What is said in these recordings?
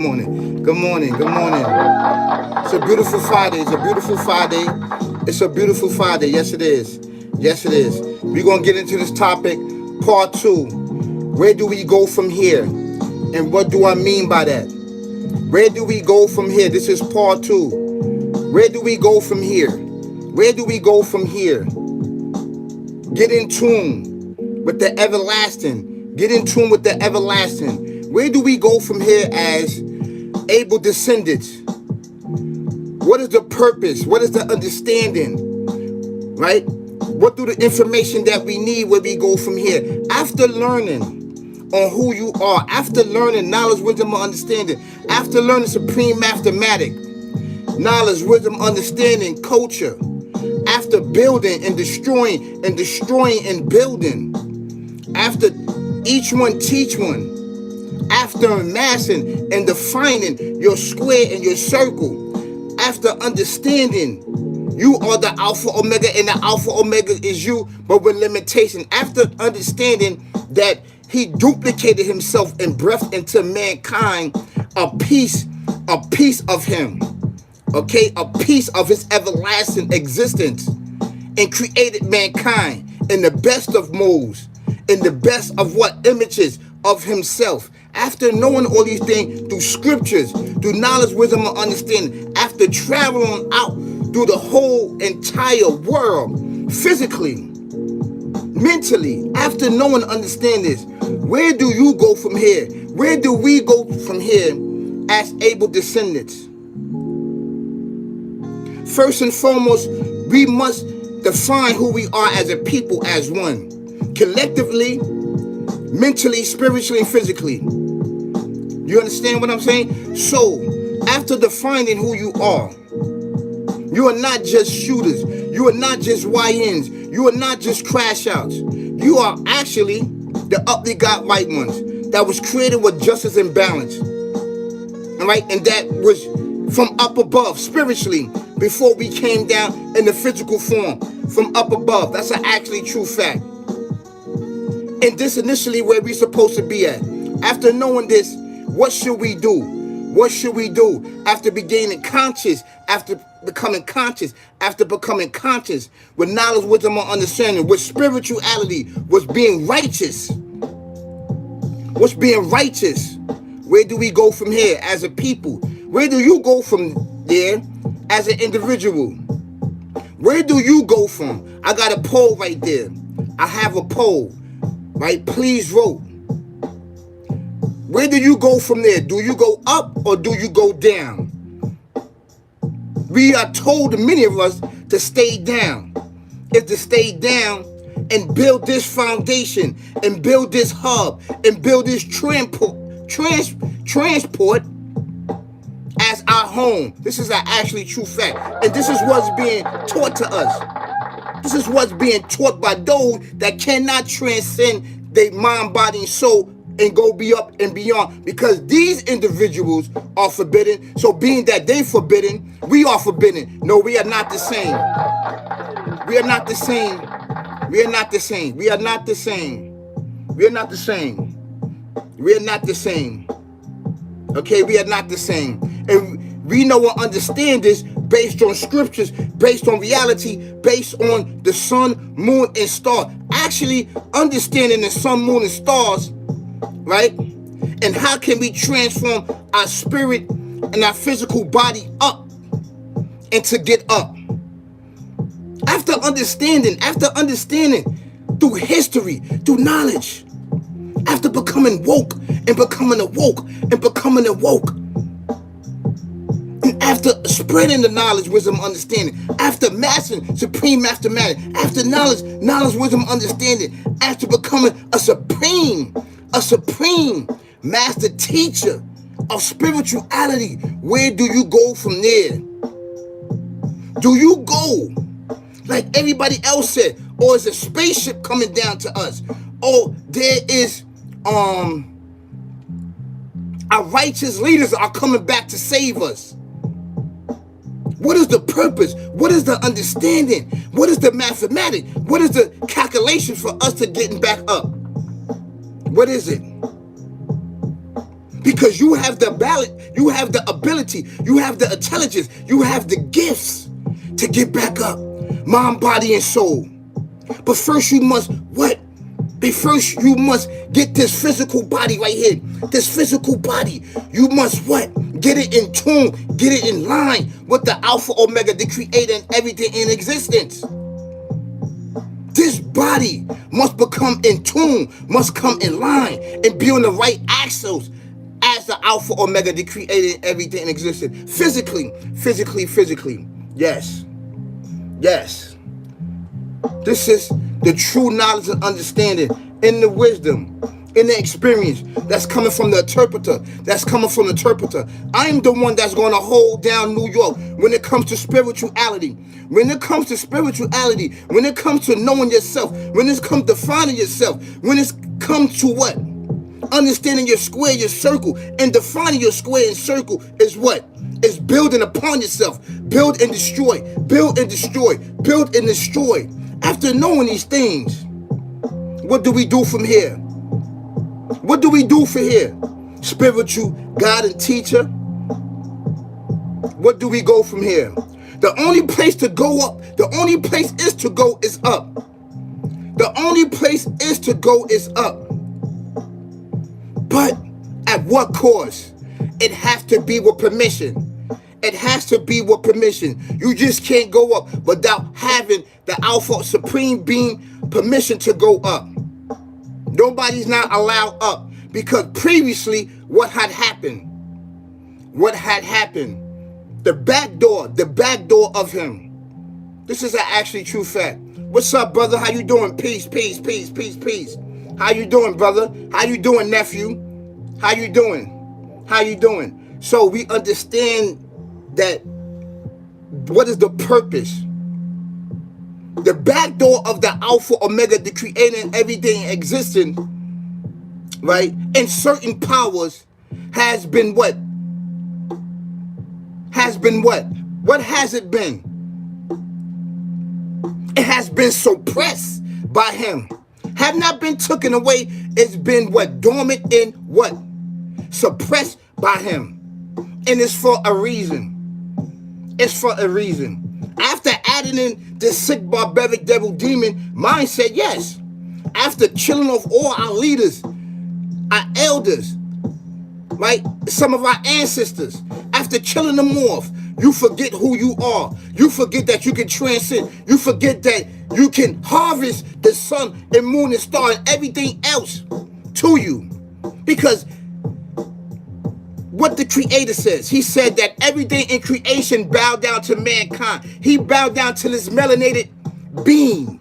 Morning. Good morning. Good morning. It's a beautiful Friday. It's a beautiful Friday. It's a beautiful Friday. Yes, it is. Yes, it is. We're going to get into this topic, part two. Where do we go from here? And what do I mean by that? Where do we go from here? This is part two. Where do we go from here? Where do we go from here? Get in tune with the everlasting. Get in tune with the everlasting. Where do we go from here as able descendants? What is the purpose? What is the understanding? Right? What do the information that we need where we go from here? After learning on who you are, after learning knowledge, wisdom, and understanding, after learning supreme mathematic, knowledge, wisdom, understanding, culture, after building and destroying and building, after each one teach one, after amassing and defining your square and your circle, after understanding you are the Alpha Omega and the Alpha Omega is you, but with limitation, after understanding that he duplicated himself and breathed into mankind a piece of him, okay, a piece of his everlasting existence, and created mankind in the best of modes, in the best of what images of himself. After knowing all these things through scriptures, through knowledge, wisdom, and understanding, after traveling out through the whole entire world, physically, mentally, after knowing and understand this, where do you go from here? Where do we go from here as able descendants? First and foremost, we must define who we are as a people, as one, collectively, mentally, spiritually, and physically. You understand what I'm saying? So, after defining who you are not just shooters. You are not just YNs. You are not just crash outs. You are actually the uply God white ones that was created with justice and balance. All right? And that was from up above, spiritually, before we came down in the physical form. From up above. That's an actually true fact. And this initially where we're supposed to be at. After knowing this, what should we do? What should we do after becoming conscious, after becoming conscious with knowledge, wisdom, and understanding, with spirituality, was being righteous? What's being righteous? Where do we go from here as a people? Where do you go from there as an individual? Where do you go from? I got a poll right there. I have a poll. Right? Please vote. Where do you go from there? Do you go up or do you go down? We are told, many of us, to stay down. Is to stay down and build this foundation and build this hub and build this transport as our home. This is an actually true fact. And this is what's being taught to us. This is what's being taught by those that cannot transcend their mind, body, and soul and go be up and beyond, because these individuals are forbidden. So being that they forbidden, we are forbidden. No, we are not the same. We are not the same. We are not the same. We are not the same. We are not the same. We are not the same. Okay, we are not the same. And we know and understand this based on scriptures, based on reality, based on the sun, moon, and stars. Actually understanding the sun, moon, and stars, right? And how can we transform our spirit and our physical body up and to get up? After understanding through history, through knowledge, after becoming woke and becoming awoke and becoming awoke, and after spreading the knowledge, wisdom, understanding, after mastering supreme mathematics, after knowledge, wisdom, understanding, after becoming a supreme master teacher of spirituality, where do you go from there? Do you go like everybody else said, or is a spaceship coming down to us? Or there is our righteous leaders are coming back to save us? What is the purpose? What is the understanding? What is the mathematics? What is the calculation for us to getting back up? What is it? Because you have the ballot, you have the ability, you have the intelligence, you have the gifts to get back up. Mind, body, and soul. But first you must what? But first you must get this physical body right here. This physical body. You must what? Get it in tune. Get it in line with the Alpha Omega, the creator and everything in existence. This body must become in tune, must come in line and be on the right axles as the Alpha Omega, the creator and everything in existence. Physically. Yes. Yes. This is the true knowledge and understanding in the wisdom, in the experience that's coming from the interpreter. I am the one that's going to hold down New York when it comes to spirituality. When it comes to knowing yourself, when it comes to finding yourself, when it comes to what? Understanding your square, your circle, and defining your square and circle is what? It's building upon yourself. Build and destroy. After knowing these things, what do we do from here? What do we do for here? Spiritual God and teacher. What do we go from here? The only place to go up, the only place is to go is up. The only place is to go is up. But at what cost? It has to be with permission. You just can't go up without having the Alpha Supreme Being permission to go up. Nobody's not allowed up because previously what had happened? The back door of him. This is an actually true fact. What's up, brother? How you doing? Peace. How you doing, brother? How you doing, nephew? How you doing? So we understand that what is the purpose? The back door of the Alpha Omega, the creator and everything existing, right? And certain powers has been what? What has it been? It has been suppressed by him. Have not been taken away. It's been what? Dormant and what? Suppressed by him. And it's for a reason. After adding in this sick, barbaric, devil, demon mindset, yes. After killing off all our leaders, our elders, right? Some of our ancestors, after killing them off, you forget who you are. You forget that you can transcend. You forget that you can harvest the sun and moon and star and everything else to you. Because what the creator says, he said that everything in creation bowed down to mankind. He bowed down to this melanated being.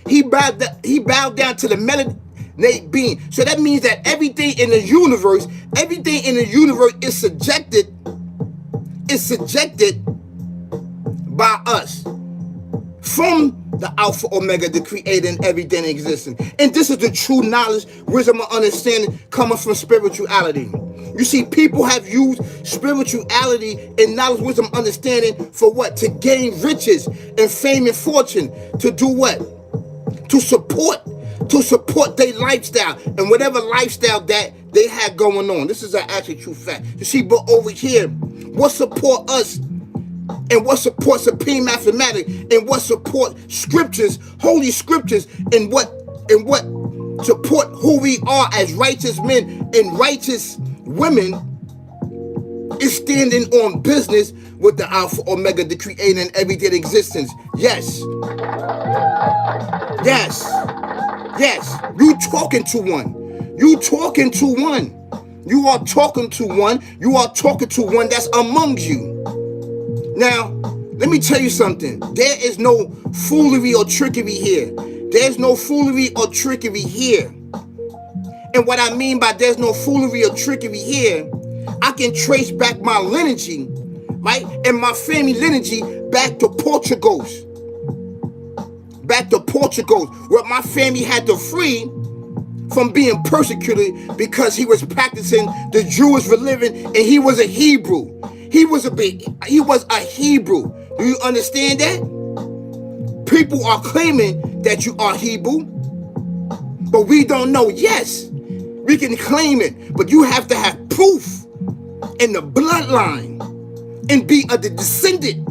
He bowed down to the melanated being. So that means that everything in the universe is subjected by us. From the Alpha Omega, the creator and everything existing. And this is the true knowledge, wisdom, and understanding coming from spirituality. You see, people have used spirituality and knowledge, wisdom, understanding for what? To gain riches and fame and fortune. To do what? To support their lifestyle and whatever lifestyle that they had going on. This is an actually true fact. You see, but over here, what support us and what support supreme mathematics and what support scriptures, holy scriptures, and what support who we are as righteous men and righteous women is standing on business with the Alpha Omega, the creator and everything in existence. Yes. You talking to one. You are talking to one that's among you. Now, let me tell you something. There is no foolery or trickery here. And what I mean by there's no foolery or trickery here, I can trace back my lineage, right? And my family lineage back to Portugal. Where my family had to flee from being persecuted because he was practicing the Jewish religion and he was a Hebrew. He was a Hebrew. Do you understand that? People are claiming that you are Hebrew, but we don't know. Yes, we can claim it, but you have to have proof in the bloodline and be a descendant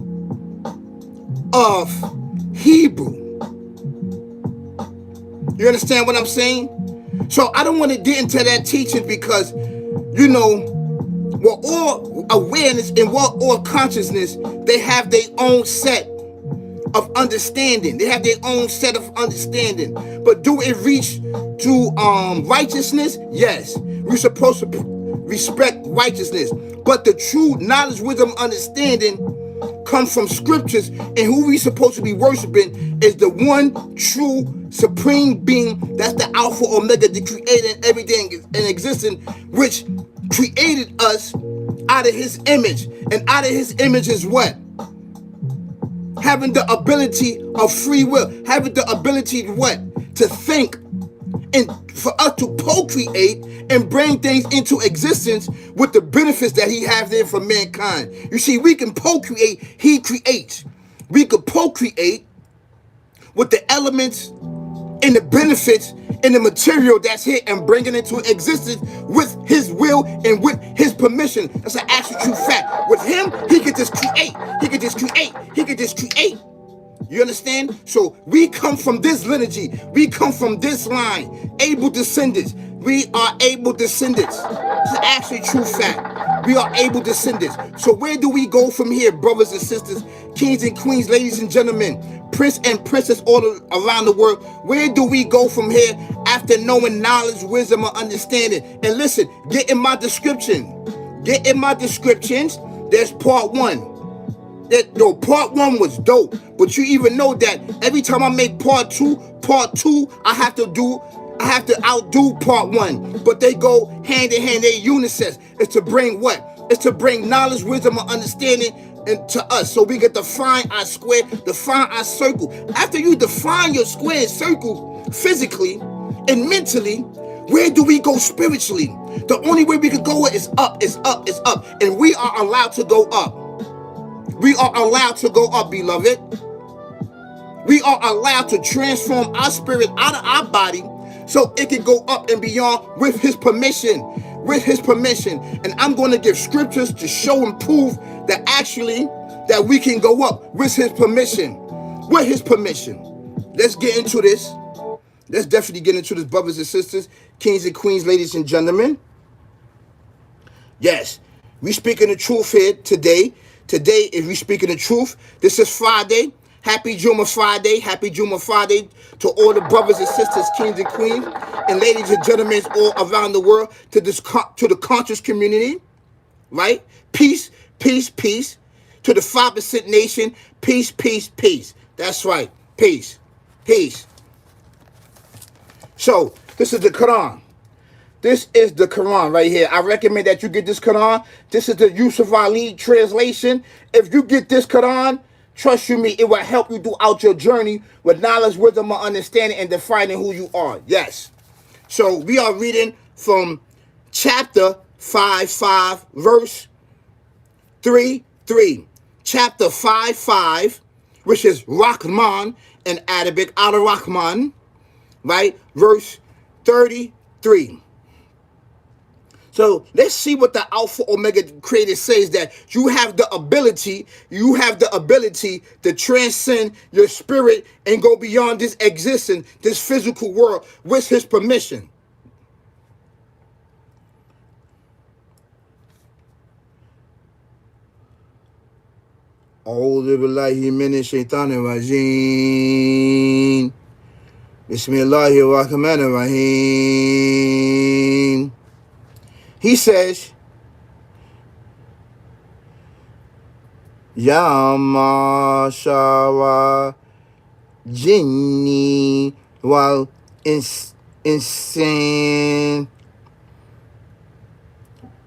of Hebrew. You understand what I'm saying? So I don't want to get into that teaching because, you know, we're all awareness and we're all consciousness. They have their own set of understanding. They have their own set of understanding. But do it reach to righteousness? Yes. We're supposed to respect righteousness. But the true knowledge, wisdom, understanding comes from scriptures, and who we supposed to be worshiping is the one true supreme being. That's the Alpha Omega, the creator and everything in existence, which created us out of his image. And out of his image is what? Having the ability of free will, having the ability to what? To think, and for us to procreate and bring things into existence with the benefits that he has there for mankind. You see, we can procreate, he creates. We could procreate with the elements and the benefits and the material that's here and bring it into existence with his will and with his permission. That's an actual true fact. With him, he could just create. He could just create. He could just create. You understand? So we come from this lineage. We come from this line. Able descendants. We are able descendants. It's actually true fact. We are able descendants. So where do we go from here, brothers and sisters, kings and queens, ladies and gentlemen, prince and princess all around the world? Where do we go from here after knowing knowledge, wisdom, and understanding? And listen, get in my description. Get in my descriptions. There's part 1. Part 1 was dope, but you even know that every time I make part two, I have to outdo part 1. But they go hand in hand, they unisex. It's to bring what? It's to bring knowledge, wisdom, and understanding into us, so we can define our square, define our circle. After you define your square and circle physically and mentally, where do we go spiritually? The only way we can go is up, is up, is up, and we are allowed to go up. We are allowed to go up, beloved. We are allowed to transform our spirit out of our body so it can go up and beyond with his permission. With his permission. And I'm going to give scriptures to show and prove that actually that we can go up with his permission. With his permission. Let's get into this. Let's definitely get into this, brothers and sisters, kings and queens, ladies and gentlemen. Yes, we speaking the truth here today. Today, if we speaking the truth, this is Friday. Happy Juma Friday. Happy Juma Friday to all the brothers and sisters, kings and queens, and ladies and gentlemen all around the world, to the conscious community, right? Peace, peace, peace. To the 5% nation, peace, peace, peace. That's right. Peace, peace. So, this is the Quran. This is the Quran right here. I recommend that you get this Quran. This is the Yusuf Ali translation. If you get this Quran, trust you me, it will help you throughout your journey with knowledge, wisdom, and understanding, and defining who you are. Yes. So we are reading from chapter 5, verse 3. Chapter 5, which is Rahman in Arabic, Ar-Rahman, right? Verse 33. So let's see what the Alpha Omega Creator says, that you have the ability to transcend your spirit and go beyond this existence, this physical world, with his permission. A'udhu billahi minash shaitanir rajim. Bismillahir rahmanir rahim. He says, Ya ma'shara jinni wal insan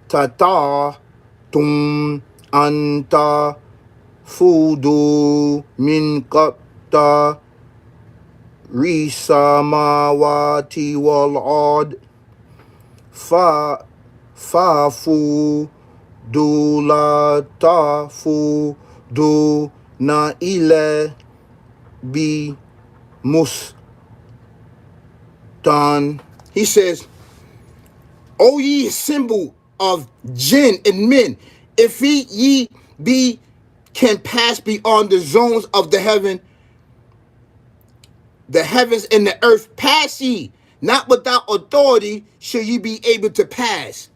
tata'tum anta fudu min qabta risamawati wal ard Fafu do la tafu do na ile bi mustan. He says, O ye assemble of jinn and men. If ye be can pass beyond the zones of the heavens and the earth, pass ye. Not without authority shall ye be able to pass.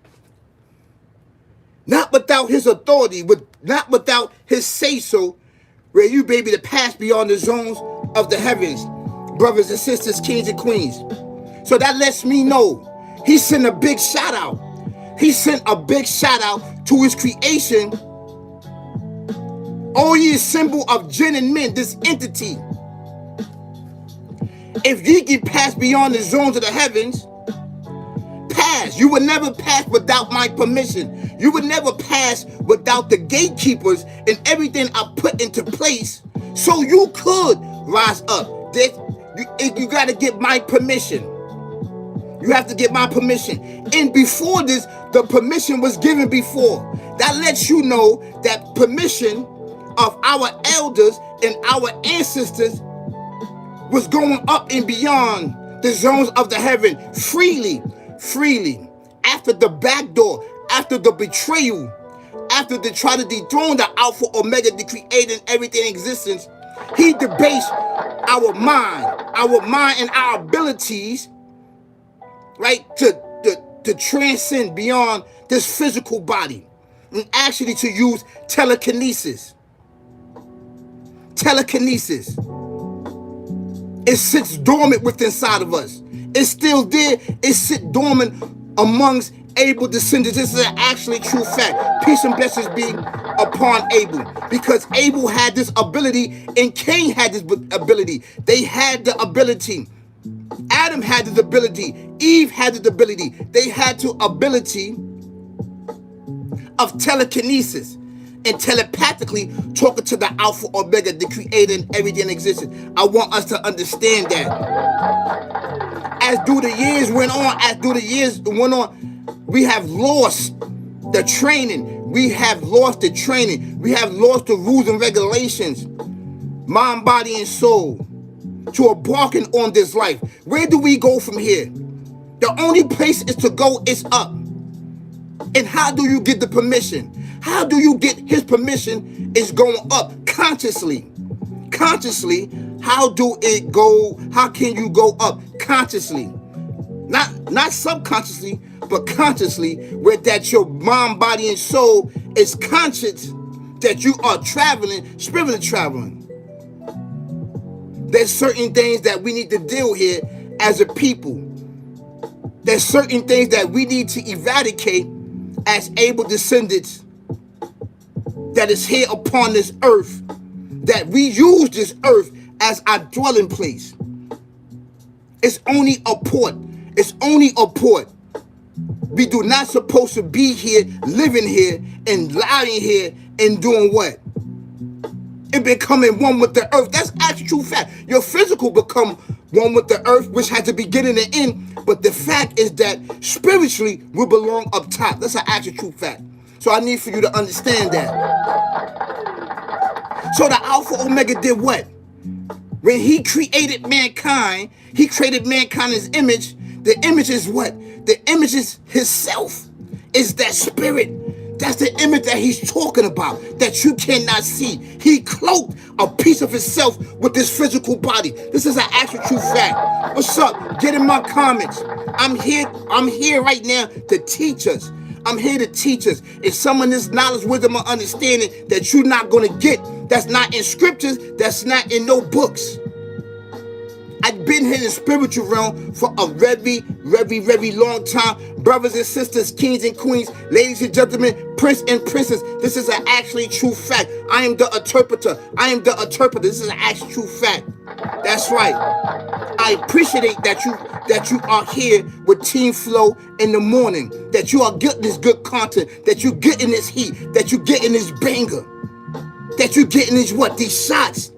Not without his authority, not without his say-so, where you be able to pass beyond the zones of the heavens. Brothers and sisters, kings and queens. So that lets me know he sent a big shout out. He sent a big shout out to his creation. O ye symbol of jinn and men, this entity. If ye can pass beyond the zones of the heavens, pass. You would never pass without my permission. You would never pass without the gatekeepers and everything I put into place so you could rise up. You got to get my permission. You have to get my permission. And before this, the permission was given before. That lets you know that permission of our elders and our ancestors was going up and beyond the zones of the heaven freely. After the back door, after the betrayal, after they try to dethrone the Alpha Omega, the creator and everything in existence, he debased our mind and our abilities, right, to transcend beyond this physical body and actually to use telekinesis. Telekinesis. It sits dormant within inside of us. It's still there. It sits dormant amongst Abel descendants. This is actually true fact. Peace and blessings be upon Abel. Because Abel had this ability and Cain had this ability. They had the ability. Adam had this ability. Eve had this ability. They had the ability of telekinesis and telepathically talking to the Alpha Omega, the creator and everything in existence. I want us to understand that. As the years went on, we have lost the training. We have lost the training. We have lost the rules and regulations, mind, body, and soul, to embarking on this life. Where do we go from here? The only place is to go is up. And how do you get the permission? How do you get his permission? Is going up consciously. Consciously, how do it go? How can you go up consciously? Not subconsciously, but consciously, where that your mind, body, and soul is conscious that you are traveling, spiritually traveling. There's certain things that we need to deal here as a people. There's certain things that we need to eradicate as Abel descendants that is here upon this earth, that we use this earth as our dwelling place. It's only a port. It's only a port. We do not supposed to be here, living here, and lying here, and doing what? It becoming one with the earth. That's actually true fact. Your physical become one with the earth, which has a beginning and end. But the fact is that spiritually, we belong up top. That's an actual true fact. So I need for you to understand that. So the Alpha Omega did what? When he created mankind in his image. The image is what? The image is himself. Is that spirit. That's the image that he's talking about, that you cannot see. He cloaked a piece of himself with this physical body. This is an actual true fact. What's up? Get in my comments. I'm here right now to teach us. I'm here to teach us. It's some of this knowledge, wisdom, or understanding that you're not going to get. That's not in scriptures. That's not in no books. I've been here in the spiritual realm for a very, very, very long time. Brothers and sisters, kings and queens, ladies and gentlemen, prince and princess, this is an actually true fact. I am the interpreter. This is an actually true fact. That's right. I appreciate that you are here with Team Flow in the morning, that you are getting this good content, that you getting this heat, that you getting this banger, that you getting these shots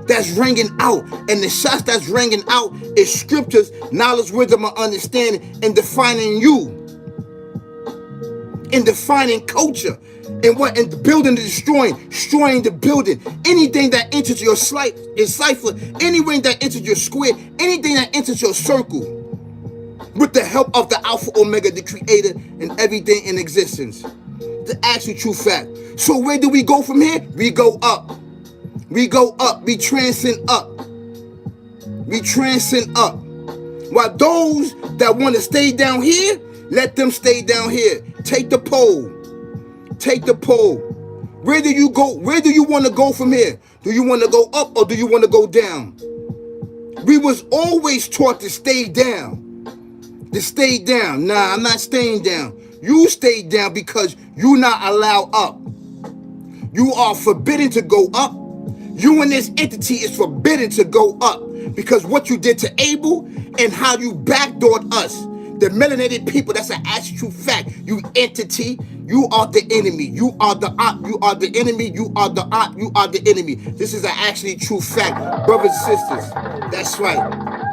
that's ringing out. And the shots that's ringing out is scriptures, knowledge, wisdom, and understanding, and defining you, and defining culture, and building and destroying the building. Anything that enters your cipher, anything that enters your square, anything that enters your circle, with the help of the Alpha Omega, the creator, and everything in existence. The actual true fact. So where do we go from here? We go up. We go up. We transcend up. We transcend up. While those that want to stay down here, let them stay down here. Take the poll. Take the poll. Where do you go? Where do you want to go from here? Do you want to go up or do you want to go down? We was always taught to stay down. To stay down. Nah, I'm not staying down. You stay down because you not allowed up. You are forbidden to go up. You and this entity is forbidden to go up because what you did to Abel and how you backdoored us. The melanated people, that's an actual fact. You entity, you are the enemy. You are the you are the enemy. You are the you are the enemy. This is an actually true fact, brothers and sisters. That's right.